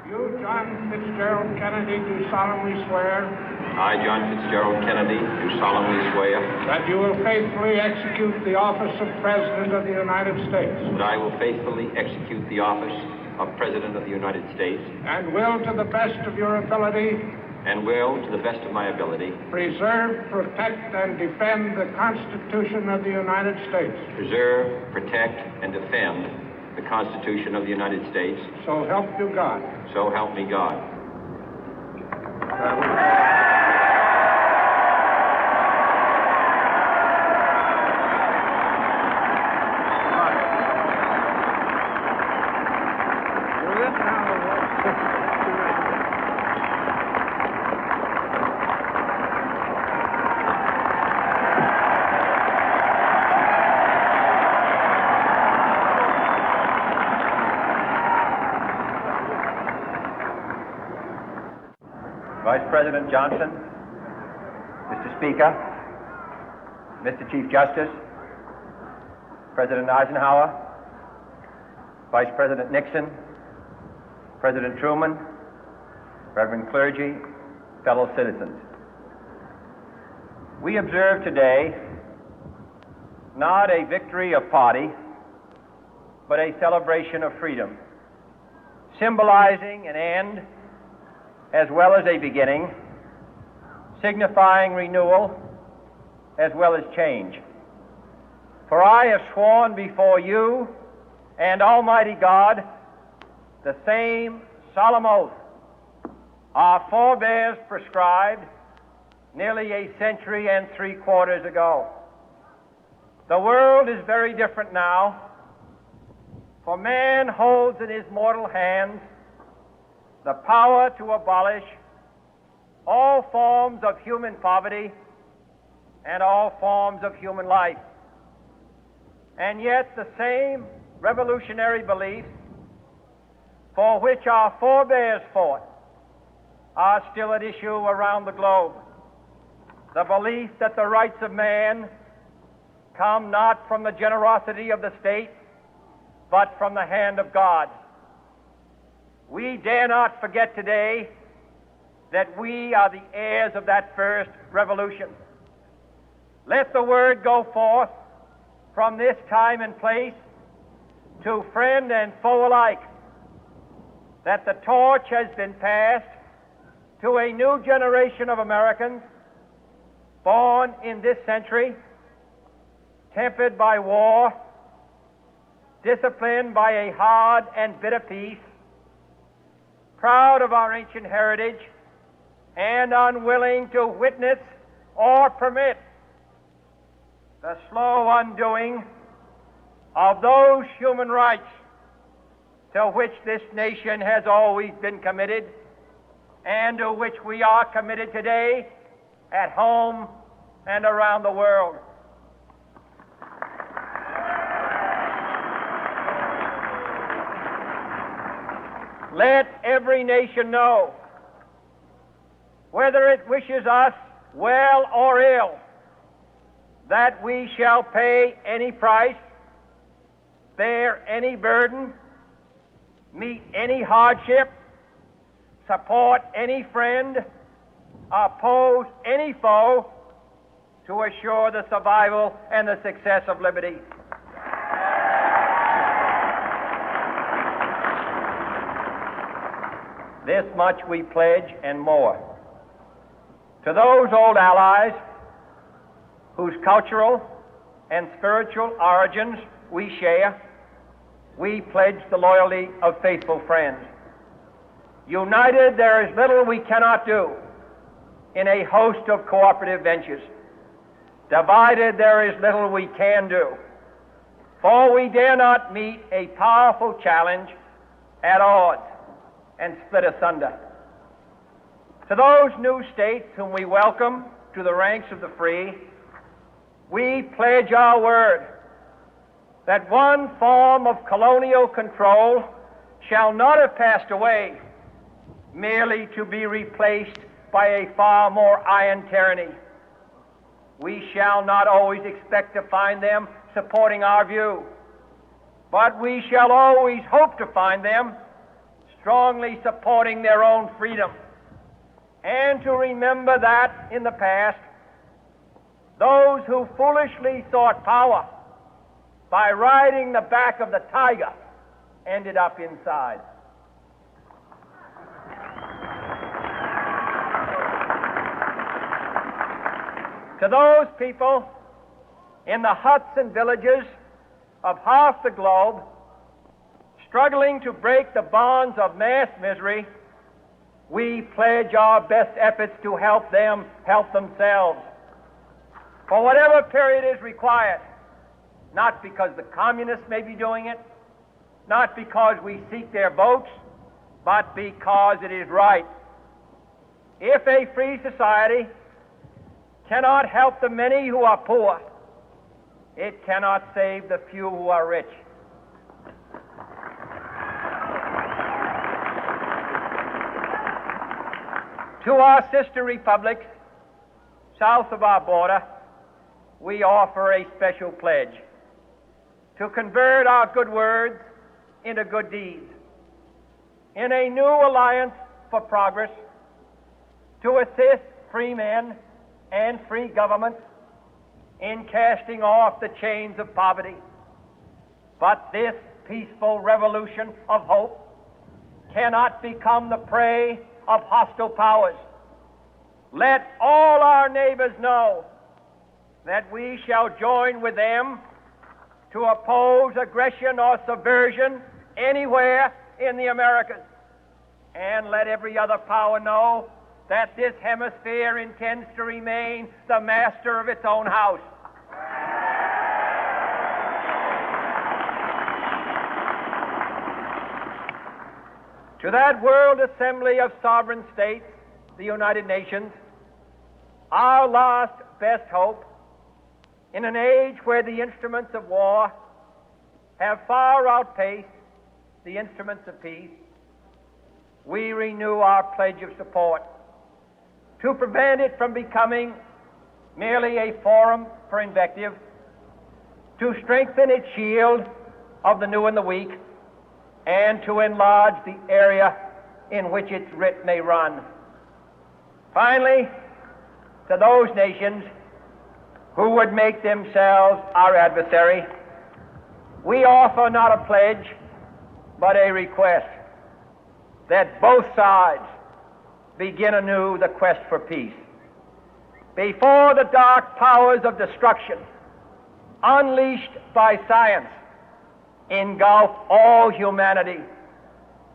You, John Fitzgerald Kennedy, do solemnly swear. I, John Fitzgerald Kennedy, do solemnly swear. That you will faithfully execute the office of President of the United States. That I will faithfully execute the office of President of the United States. And will, to the best of your ability. And will, to the best of my ability. Preserve, protect, and defend the Constitution of the United States. Preserve, protect, and defend the Constitution of the United States. So help you God. So help me God. Vice President Johnson, Mr. Speaker, Mr. Chief Justice, President Eisenhower, Vice President Nixon, President Truman, Reverend clergy, fellow citizens. We observe today not a victory of party, but a celebration of freedom, symbolizing an end as well as a beginning, signifying renewal as well as change. For I have sworn before you and Almighty God the same solemn oath our forebears prescribed nearly a century and 3/4 ago. The world is very different now, for man holds in his mortal hands the power to abolish all forms of human poverty and all forms of human life. And yet the same revolutionary beliefs for which our forebears fought are still at issue around the globe. The belief that the rights of man come not from the generosity of the state, but from the hand of God. We dare not forget today that we are the heirs of that first revolution. Let the word go forth from this time and place to friend and foe alike that the torch has been passed to a new generation of Americans born in this century, tempered by war, disciplined by a hard and bitter peace, proud of our ancient heritage, and unwilling to witness or permit the slow undoing of those human rights to which this nation has always been committed and to which we are committed today at home and around the world. Let every nation know, whether it wishes us well or ill, that we shall pay any price, bear any burden, meet any hardship, support any friend, oppose any foe to assure the survival and the success of liberty. This much we pledge and more. To those old allies whose cultural and spiritual origins we share, we pledge the loyalty of faithful friends. United, there is little we cannot do in a host of cooperative ventures. Divided, there is little we can do, for we dare not meet a powerful challenge at odds and split asunder. To those new states whom we welcome to the ranks of the free, we pledge our word that one form of colonial control shall not have passed away, merely to be replaced by a far more iron tyranny. We shall not always expect to find them supporting our view, but we shall always hope to find them strongly supporting their own freedom, and to remember that in the past, those who foolishly sought power by riding the back of the tiger ended up inside. To those people in the huts and villages of half the globe struggling to break the bonds of mass misery, we pledge our best efforts to help them help themselves for whatever period is required, not because the communists may be doing it, not because we seek their votes, but because it is right. If a free society cannot help the many who are poor, it cannot save the few who are rich. To our sister republics south of our border, we offer a special pledge to convert our good words into good deeds, in a new alliance for progress, to assist free men and free governments in casting off the chains of poverty. But this peaceful revolution of hope cannot become the prey of hostile powers. Let all our neighbors know that we shall join with them to oppose aggression or subversion anywhere in the Americas. And let every other power know that this hemisphere intends to remain the master of its own house. To that World Assembly of Sovereign States, the United Nations, our last best hope, in an age where the instruments of war have far outpaced the instruments of peace, we renew our pledge of support to prevent it from becoming merely a forum for invective, to strengthen its shield of the new and the weak, and to enlarge the area in which its writ may run. Finally, to those nations who would make themselves our adversary, we offer not a pledge, but a request that both sides begin anew the quest for peace. Before the dark powers of destruction, unleashed by science, engulf all humanity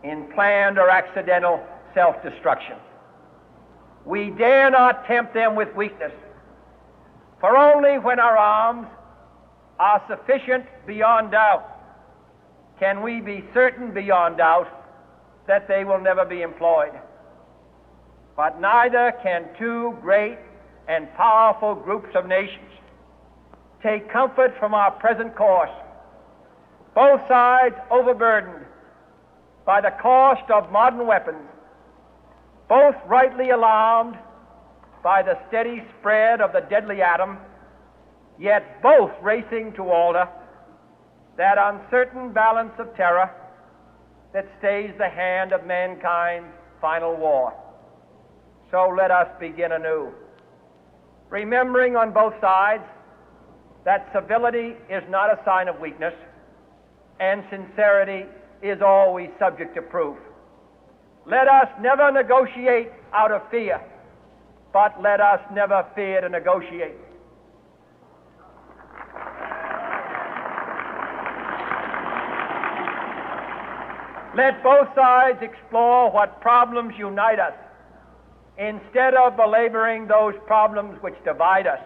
in planned or accidental self-destruction, we dare not tempt them with weakness, for only when our arms are sufficient beyond doubt can we be certain beyond doubt that they will never be employed. But neither can two great and powerful groups of nations take comfort from our present course, both sides overburdened by the cost of modern weapons, both rightly alarmed by the steady spread of the deadly atom, yet both racing to alter that uncertain balance of terror that stays the hand of mankind's final war. So let us begin anew, remembering on both sides that civility is not a sign of weakness, and sincerity is always subject to proof. Let us never negotiate out of fear, but let us never fear to negotiate. Let both sides explore what problems unite us, instead of belaboring those problems which divide us.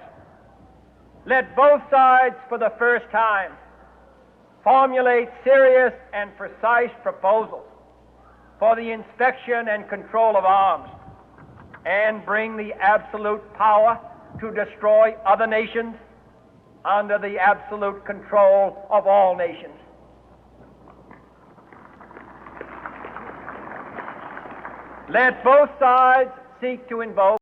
Let both sides, for the first time, formulate serious and precise proposals for the inspection and control of arms, and bring the absolute power to destroy other nations under the absolute control of all nations. Let both sides seek to invoke